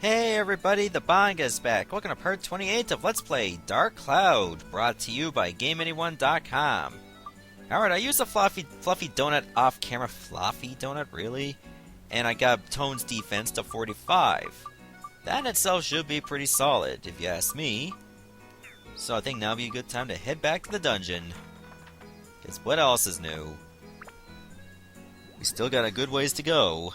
Hey everybody, the Banga is back. Welcome to part 28 of Let's Play Dark Cloud, brought to you by GameAnyone.com. Alright, I used a fluffy donut off camera. Fluffy donut, really? And I got Tone's defense to 45. That in itself should be pretty solid, if you ask me. So I think now would be a good time to head back to the dungeon. Because what else is new? We still got a good ways to go.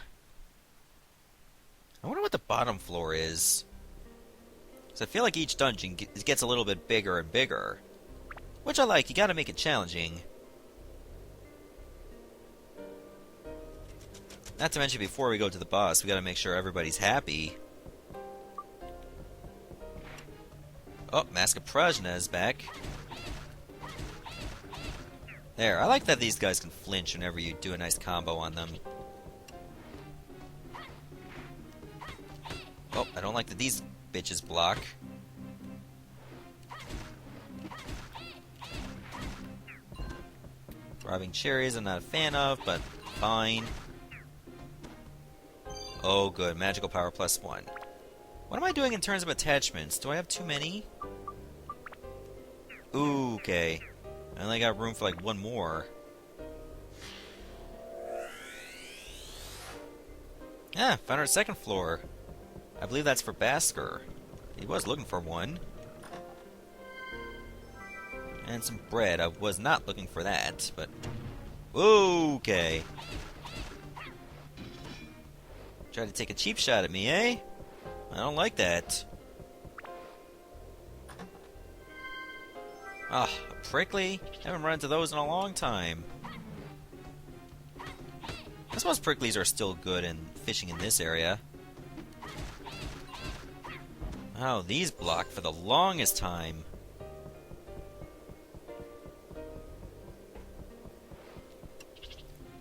I wonder what the bottom floor is. Because I feel like each dungeon gets a little bit bigger and bigger. Which I like, you gotta make it challenging. Not to mention, before we go to the boss, we gotta make sure everybody's happy. Oh, Mask of Prajna is back. There, I like that these guys can flinch whenever you do a nice combo on them. Oh, I don't like that these bitches block. Robbing cherries I'm not a fan of, but fine. Oh good, magical power +1. What am I doing in terms of attachments? Do I have too many? Ooh, okay. I only got room for like one more. Ah, found our second floor. I believe that's for Basker. He was looking for one. And some bread. I was not looking for that, but... okay. Try to take a cheap shot at me, eh? I don't like that. Ah, a prickly? Haven't run into those in a long time. I suppose pricklies are still good in fishing in this area. Oh, these block for the longest time.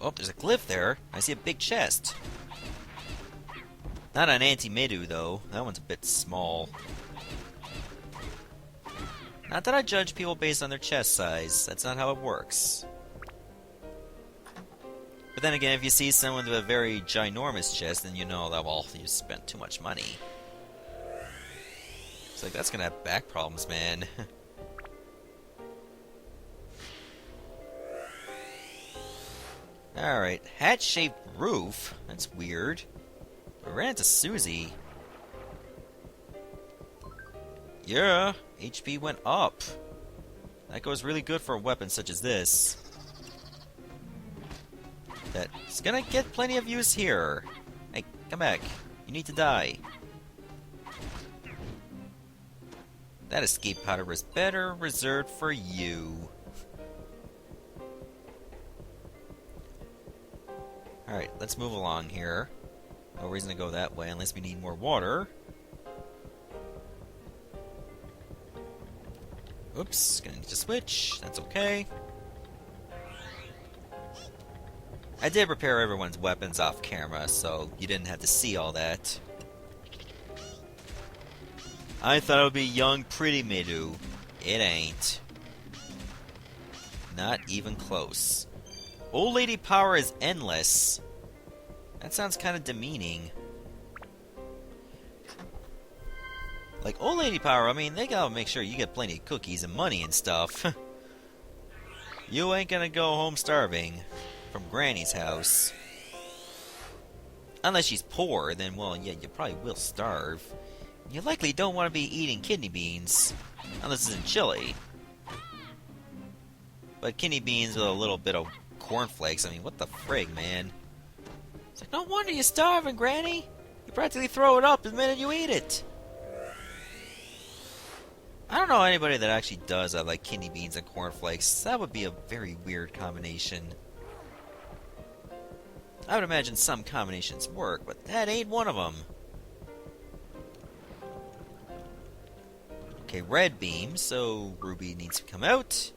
Oh, there's a glyph there. I see a big chest. Not an anti-Medu, though. That one's a bit small. Not that I judge people based on their chest size. That's not how it works. But then again, if you see someone with a very ginormous chest, then you know that, well, you spent too much money. It's like, that's gonna have back problems, man. Alright, hat-shaped roof? That's weird. We ran into Susie. Yeah, HP went up. That goes really good for a weapon such as this. That's gonna get plenty of use here. Hey, come back. You need to die. That escape powder was better reserved for you. Alright, let's move along here. No reason to go that way unless we need more water. Oops, gonna need to switch. That's okay. I did repair everyone's weapons off camera, so you didn't have to see all that. I thought it would be young, pretty Medu. It ain't. Not even close. Old lady power is endless. That sounds kind of demeaning. Like, old lady power, I mean, they gotta make sure you get plenty of cookies and money and stuff. You ain't gonna go home starving from Granny's house. Unless she's poor, then, well, yeah, you probably will starve. You likely don't want to be eating kidney beans, unless it's in Chile. But kidney beans with a little bit of cornflakes, I mean, what the frig, man? It's like, no wonder you're starving, Granny! You practically throw it up the minute you eat it! I don't know anybody that actually does like kidney beans and cornflakes. That would be a very weird combination. I would imagine some combinations work, but that ain't one of them. Okay, red beam, so Ruby needs to come out.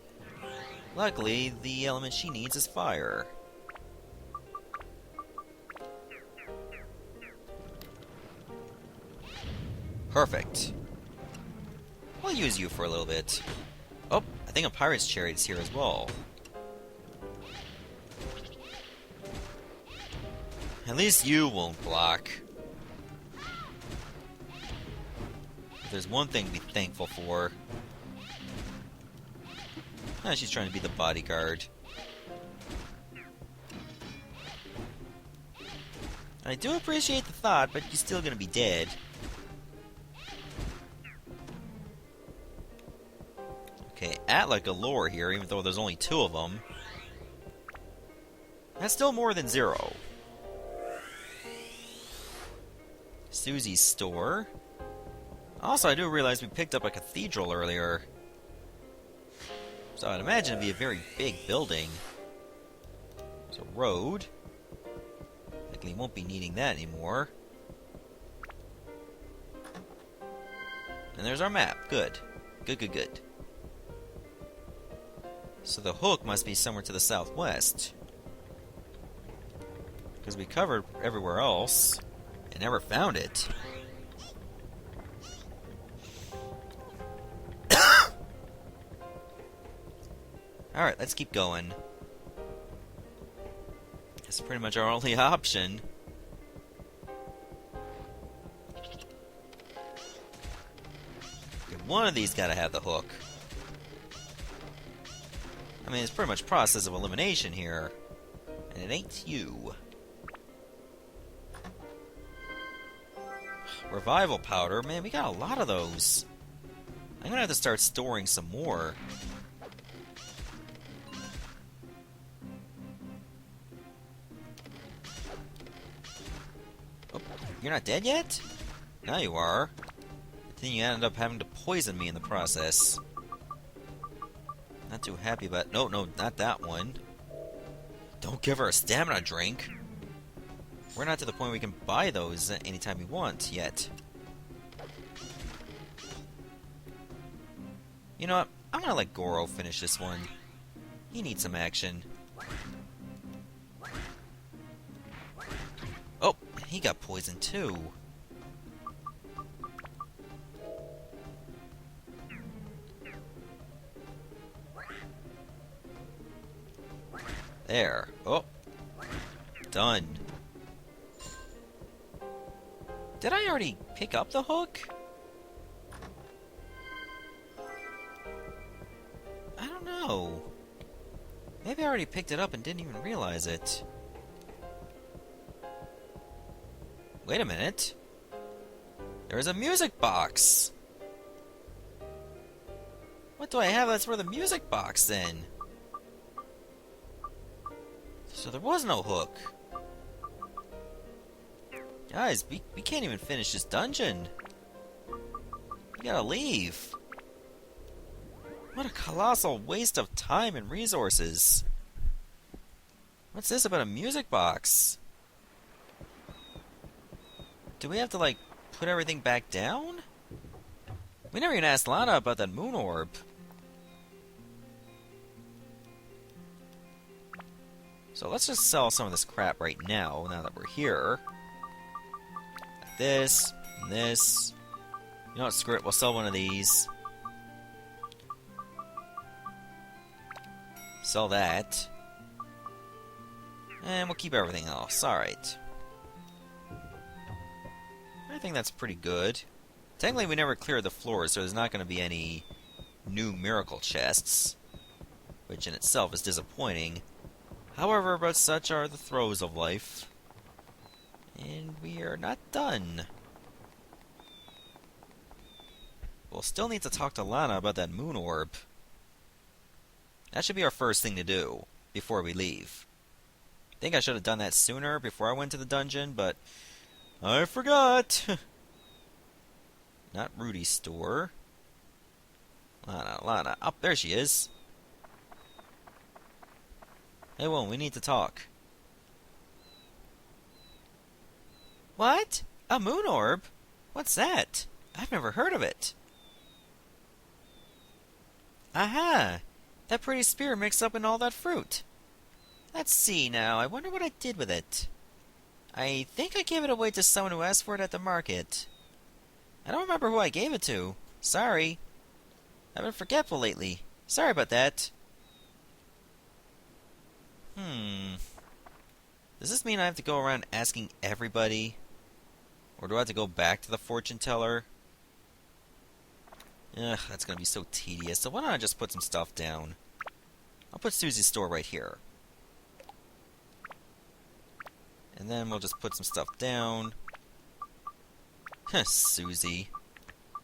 Luckily, the element she needs is fire. Perfect. We'll use you for a little bit. Oh, I think a pirate's chariot's here as well. At least you won't block. If there's one thing to be thankful for. Ah, she's trying to be the bodyguard. I do appreciate the thought, but you're still gonna be dead. Okay, Atla galore here, even though there's only 2 of them. That's still more than 0. Susie's store. Also, I do realize we picked up a cathedral earlier. So I'd imagine it'd be a very big building. There's a road. Likely won't be needing that anymore. And there's our map. Good. Good, good, good. So the hook must be somewhere to the southwest. Because we covered everywhere else and never found it. Alright, let's keep going. That's pretty much our only option. Okay, one of these gotta have the hook. I mean, it's pretty much process of elimination here. And it ain't you. Revival powder? Man, we got a lot of those. I'm gonna have to start storing some more. Oh, you're not dead yet? Now you are. Then you ended up having to poison me in the process. Not too happy about... No, not that one. Don't give her a stamina drink. We're not to the point where we can buy those anytime we want yet. You know what? I'm gonna let Goro finish this one. He needs some action. Oh, he got poisoned too. There. Oh. Done. Did I already pick up the hook? I don't know. Maybe I already picked it up and didn't even realize it. Wait a minute. There's a music box. What do I have that's for the music box then? So there was no hook. Guys, we can't even finish this dungeon. We gotta leave. What a colossal waste of time and resources. What's this about a music box? Do we have to, like, put everything back down? We never even asked Lana about that moon orb. So let's just sell some of this crap right now that we're here. Like this, and this. You know what, screw it, we'll sell one of these. Sell that. And we'll keep everything else, alright. I think that's pretty good. Technically we never cleared the floor, so there's not going to be any new miracle chests. Which in itself is disappointing. However, but such are the throes of life. And we are not done. We'll still need to talk to Lana about that moon orb. That should be our first thing to do, before we leave. I think I should have done that sooner, before I went to the dungeon, but I forgot! Not Rudy's store. Lana. Up there she is. Hey, well, we need to talk. What? A moon orb? What's that? I've never heard of it. Aha! That pretty spear mixed up in all that fruit. Let's see now. I wonder what I did with it. I think I gave it away to someone who asked for it at the market. I don't remember who I gave it to. Sorry. I've been forgetful lately. Sorry about that. Does this mean I have to go around asking everybody? Or do I have to go back to the fortune teller? Ugh, that's gonna be so tedious. So why don't I just put some stuff down? I'll put Susie's store right here. And then we'll just put some stuff down. Huh, Susie.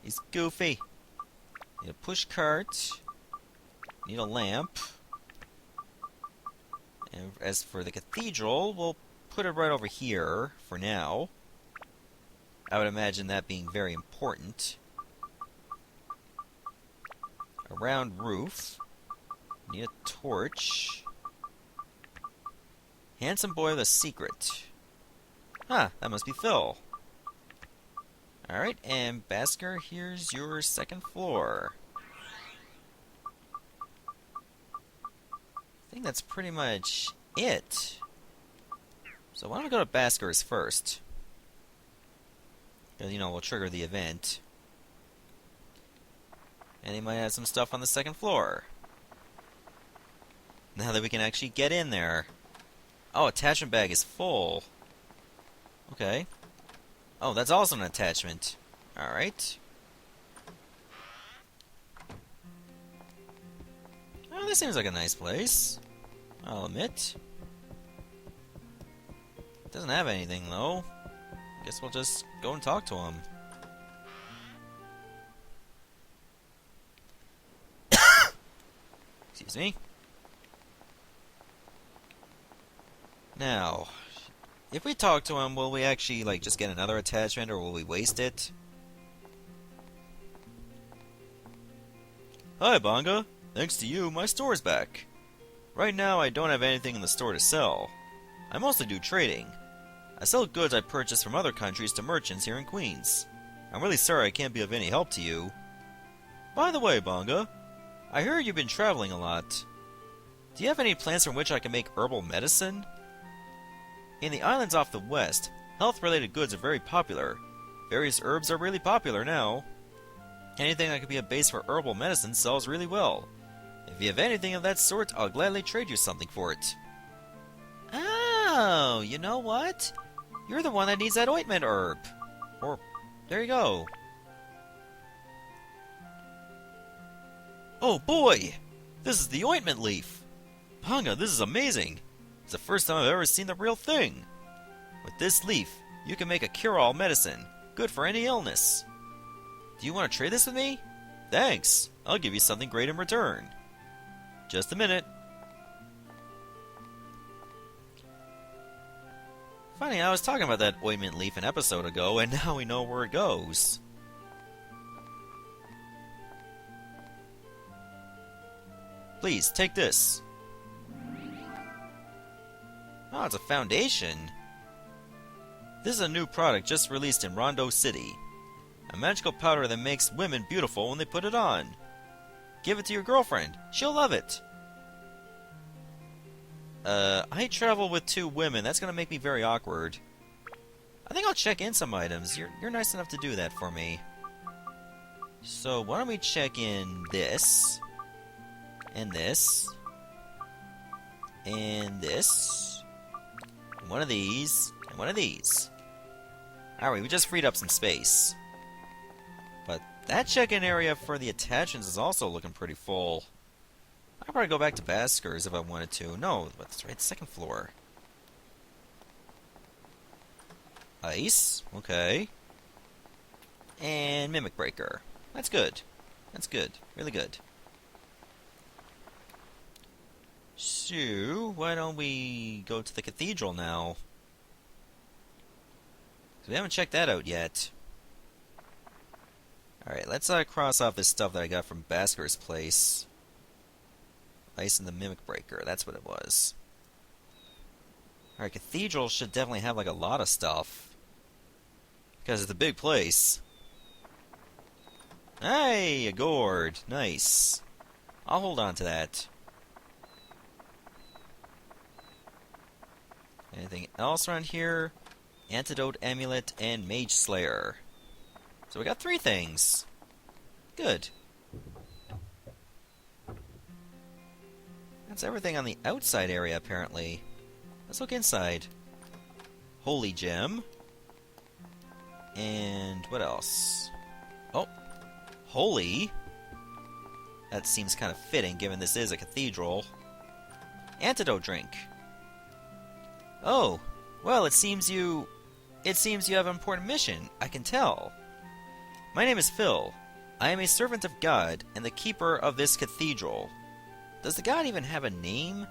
He's goofy. Need a push cart. Need a lamp. And as for the cathedral, we'll put it right over here for now. I would imagine that being very important. A round roof. Need a torch. Handsome boy with a secret. Huh, that must be Phil. Alright, and Basker, here's your second floor. I think that's pretty much it. So why don't we go to Basker's first? Because, you know, we'll trigger the event. And he might have some stuff on the second floor. Now that we can actually get in there. Oh, attachment bag is full. Okay. Oh, that's also an attachment. Alright. Oh, this seems like a nice place. I'll admit. Doesn't have anything, though. Guess we'll just go and talk to him. Excuse me. Now, if we talk to him, will we actually, like, just get another attachment, or will we waste it? Hi, Bonga. Thanks to you, my store's back. Right now, I don't have anything in the store to sell. I mostly do trading. I sell goods I purchase from other countries to merchants here in Queens. I'm really sorry I can't be of any help to you. By the way, Bonga, I hear you've been traveling a lot. Do you have any plants from which I can make herbal medicine? In the islands off the west, health-related goods are very popular. Various herbs are really popular now. Anything that could be a base for herbal medicine sells really well. If you have anything of that sort, I'll gladly trade you something for it. Oh, you know what? You're the one that needs that ointment herb. Or, there you go. Oh boy! This is the ointment leaf! Bonga, this is amazing! It's the first time I've ever seen the real thing. With this leaf, you can make a cure-all medicine, good for any illness. Do you want to trade this with me? Thanks! I'll give you something great in return. Just a minute. Funny, I was talking about that ointment leaf an episode ago, and now we know where it goes. Please, take this. Oh, it's a foundation. This is a new product just released in Rondo City. A magical powder that makes women beautiful when they put it on. Give it to your girlfriend. She'll love it. I travel with 2 women. That's gonna make me very awkward. I think I'll check in some items. You're nice enough to do that for me. So why don't we check in this, and this, and this, and one of these, and one of these. Alright, we just freed up some space. But that check-in area for the attachments is also looking pretty full. I'd probably go back to Basker's if I wanted to. No, that's right, second floor. Ice, okay. And Mimic Breaker. That's good. That's good. Really good. So, why don't we go to the cathedral now? We haven't checked that out yet. Alright, let's cross off this stuff that I got from Basker's place. Ice and the Mimic Breaker, that's what it was. Alright, cathedral should definitely have like a lot of stuff. Because it's a big place. Hey, a gourd. Nice. I'll hold on to that. Anything else around here? Antidote, Amulet, and Mage Slayer. So we got 3 things. Good. That's everything on the outside area, apparently. Let's look inside. Holy Gem. And what else? Oh. Holy? That seems kind of fitting, given this is a cathedral. Antidote drink. Oh, well, it seems you have an important mission, I can tell. My name is Phil. I am a servant of God and the keeper of this cathedral. Does the god even have a name?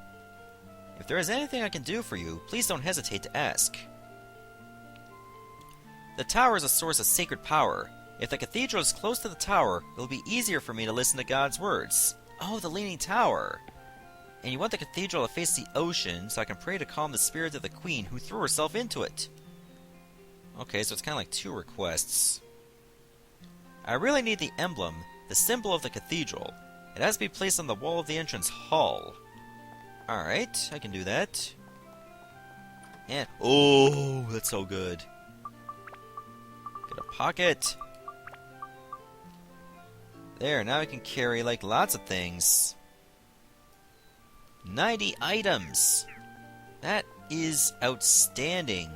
If there is anything I can do for you, please don't hesitate to ask. The tower is a source of sacred power. If the cathedral is close to the tower, it will be easier for me to listen to God's words. Oh, the Leaning Tower. And you want the cathedral to face the ocean so I can pray to calm the spirit of the queen who threw herself into it. Okay, so it's kind of like 2 requests. I really need the emblem, the symbol of the cathedral. It has to be placed on the wall of the entrance hall. Alright, I can do that. And, oh, that's so good. Get a pocket. There, now I can carry, like, lots of things. 90 items! That is outstanding.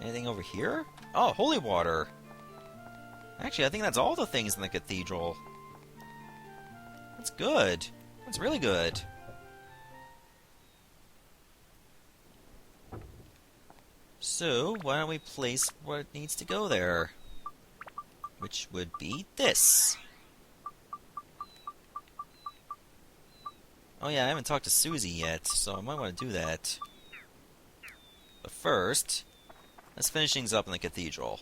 Anything over here? Oh, holy water! Actually, I think that's all the things in the cathedral. That's good. That's really good. So, why don't we place what needs to go there? Which would be this. Oh yeah, I haven't talked to Susie yet, so I might want to do that. But first, let's finish things up in the cathedral.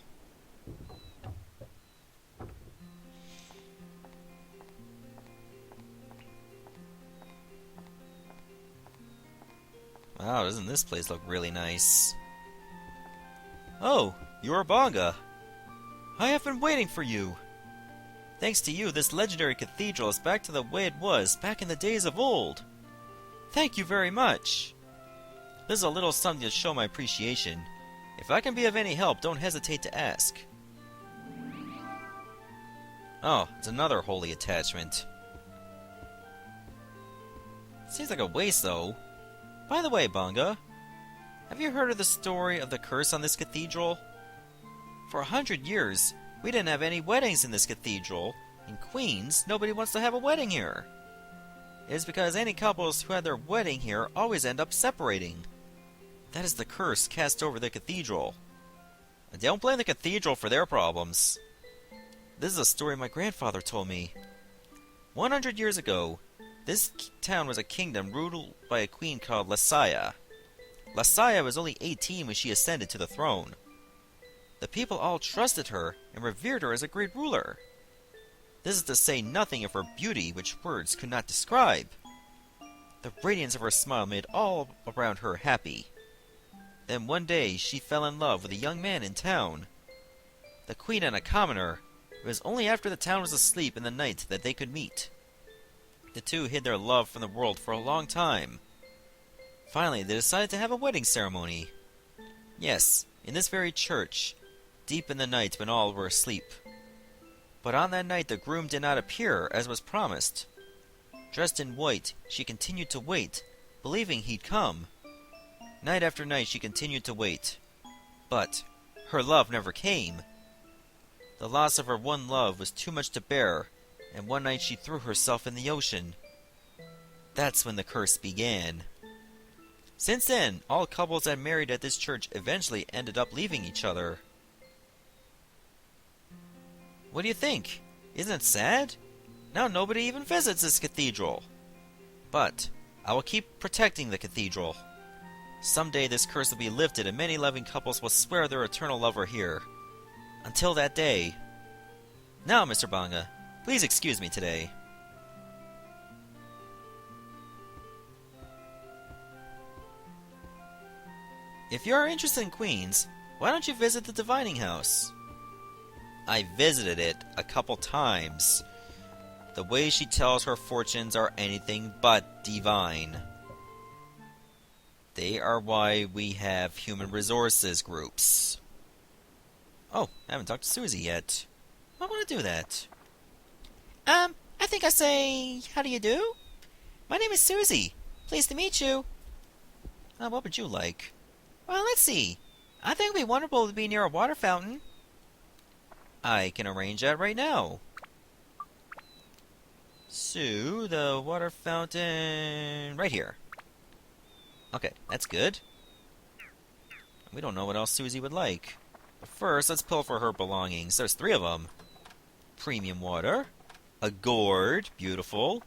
Wow, doesn't this place look really nice? Oh, you're Bonga. I have been waiting for you. Thanks to you, this legendary cathedral is back to the way it was back in the days of old. Thank you very much. This is a little something to show my appreciation. If I can be of any help, don't hesitate to ask. Oh, it's another holy attachment. Seems like a waste, though. By the way, Bonga, have you heard of the story of the curse on this cathedral? For 100 years, we didn't have any weddings in this cathedral. In Queens, nobody wants to have a wedding here. It is because any couples who had their wedding here always end up separating. That is the curse cast over the cathedral. I don't blame the cathedral for their problems. This is a story my grandfather told me. 100 years ago, this town was a kingdom ruled by a queen called SCEA. SCEA was only 18 when she ascended to the throne. The people all trusted her and revered her as a great ruler. This is to say nothing of her beauty, which words could not describe. The radiance of her smile made all around her happy. Then one day she fell in love with a young man in town. The queen and a commoner. It was only after the town was asleep in the night that they could meet. The two hid their love from the world for a long time. Finally, they decided to have a wedding ceremony. Yes, in this very church, deep in the night when all were asleep. But on that night the groom did not appear as was promised. Dressed in white, she continued to wait, believing he'd come. Night after night she continued to wait. But her love never came. The loss of her one love was too much to bear, and one night she threw herself in the ocean. That's when the curse began. Since then, all couples that married at this church eventually ended up leaving each other. What do you think? Isn't it sad? Now nobody even visits this cathedral. But I will keep protecting the cathedral. Someday this curse will be lifted and many loving couples will swear their eternal love are here. Until that day. Now, Mr. Bonga, please excuse me today. If you are interested in Queens, why don't you visit the Divining House? I visited it a couple times. The way she tells her fortunes are anything but divine. They are why we have human resources groups. Oh, I haven't talked to Susie yet. I want to do that. I think I say, how do you do? My name is Susie. Pleased to meet you. What would you like? Well, let's see. I think it would be wonderful to be near a water fountain. I can arrange that right now. So, the water fountain... right here. Okay, that's good. We don't know what else Susie would like. But first, let's pull for her belongings. There's 3 of them. Premium water. A gourd. Beautiful.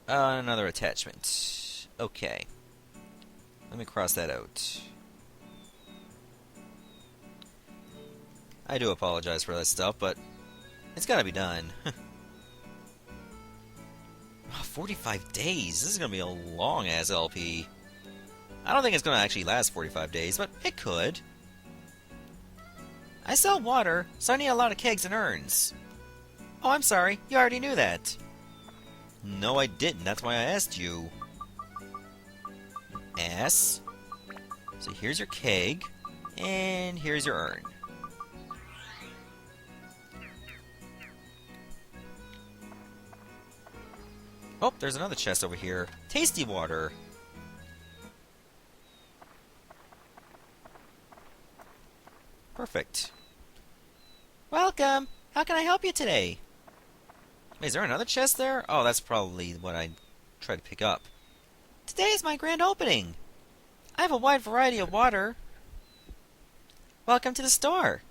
Another attachment. Okay. Let me cross that out. I do apologize for that stuff, but it's gotta be done. 45 days? This is gonna be a long-ass LP. I don't think it's gonna actually last 45 days, but it could. I sell water, so I need a lot of kegs and urns. Oh, I'm sorry. You already knew that. No, I didn't. That's why I asked you. Ass. So here's your keg, and here's your urn. Oh, there's another chest over here. Tasty water. Perfect. Welcome! How can I help you today? Wait, is there another chest there? Oh, that's probably what I tried to pick up. Today is my grand opening. I have a wide variety of water. Welcome to the store.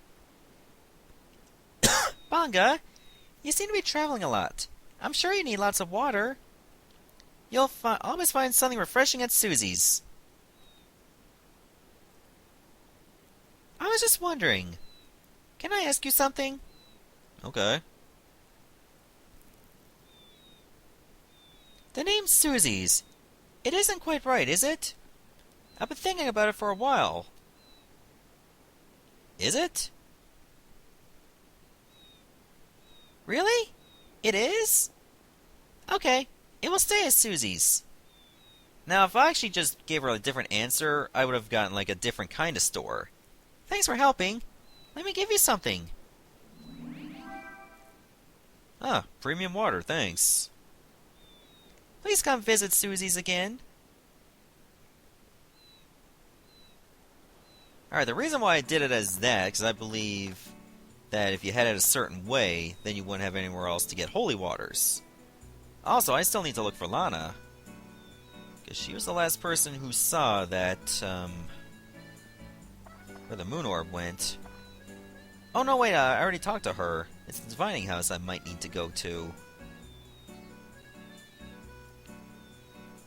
Bonga, you seem to be traveling a lot. I'm sure you need lots of water. You'll always find something refreshing at Susie's. I was just wondering, can I ask you something? Okay. The name's Susie's. It isn't quite right, is it? I've been thinking about it for a while. Is it? Really? It is? Okay, it will stay as Susie's. Now, if I actually just gave her a different answer, I would have gotten like a different kind of store. Thanks for helping. Let me give you something. Ah, premium water, thanks. Please come visit Susie's again. Alright, the reason why I did it as that, because I believe that if you had it a certain way, then you wouldn't have anywhere else to get holy waters. Also, I still need to look for Lana, because she was the last person who saw that, where the moon orb went. Oh no, wait, I already talked to her. It's the divining house I might need to go to.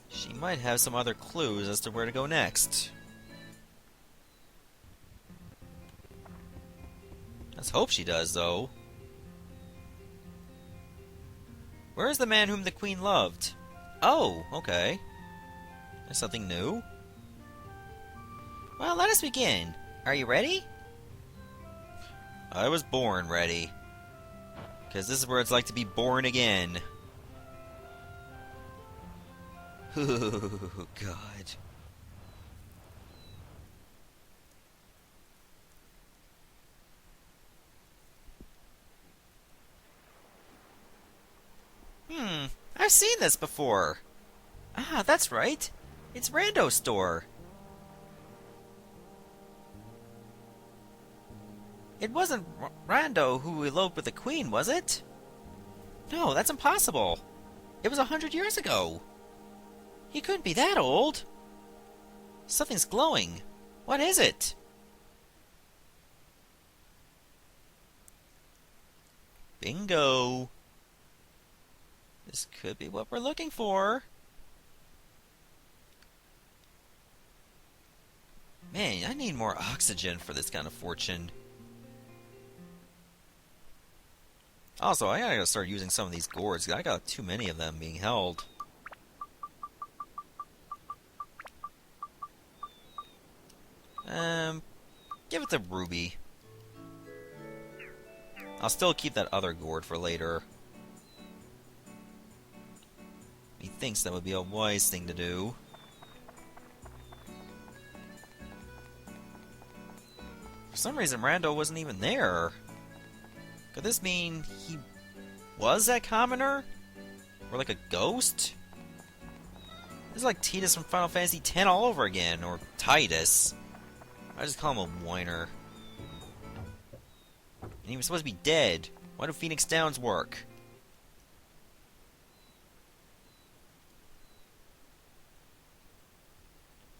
She might have some other clues as to where to go next. Let's hope she does, though. Where is the man whom the queen loved? Oh, okay. There's something new. Well, let us begin. Are you ready? I was born ready. Because this is where it's like to be born again. Oh, God. I've seen this before. Ah, that's right. It's Rando's store. It wasn't Rando who eloped with the queen, was it? No, that's impossible. It was 100 years ago. He couldn't be that old. Something's glowing. What is it? Bingo. This could be what we're looking for. Man, I need more oxygen for this kind of fortune. Also, I gotta start using some of these gourds. I got too many of them being held. Give it to Ruby. I'll still keep that other gourd for later. He thinks that would be a wise thing to do. For some reason, Rando wasn't even there. Could this mean he was that commoner? Or like a ghost? This is like Titus from Final Fantasy X all over again, or Titus. I just call him a whiner. And he was supposed to be dead. Why do Phoenix Downs work?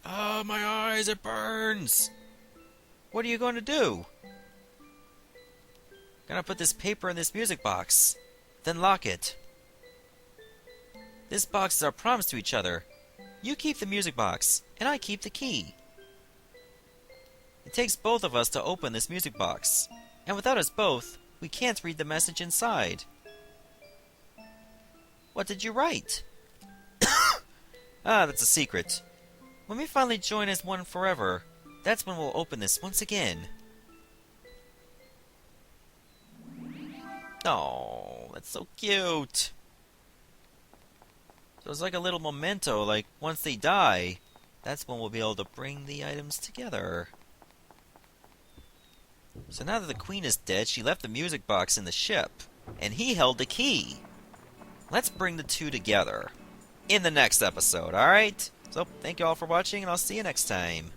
Oh, my eyes, it burns! What are you going to do? Gonna put this paper in this music box. Then lock it. This box is our promise to each other. You keep the music box, and I keep the key. It takes both of us to open this music box, and without us both, we can't read the message inside. What did you write? Ah, that's a secret. When we finally join as one forever, that's when we'll open this once again. Oh, that's so cute. So it's like a little memento, like once they die, that's when we'll be able to bring the items together. So now that the queen is dead, she left the music box in the ship, and he held the key. Let's bring the two together in the next episode, alright? So, thank you all for watching, and I'll see you next time.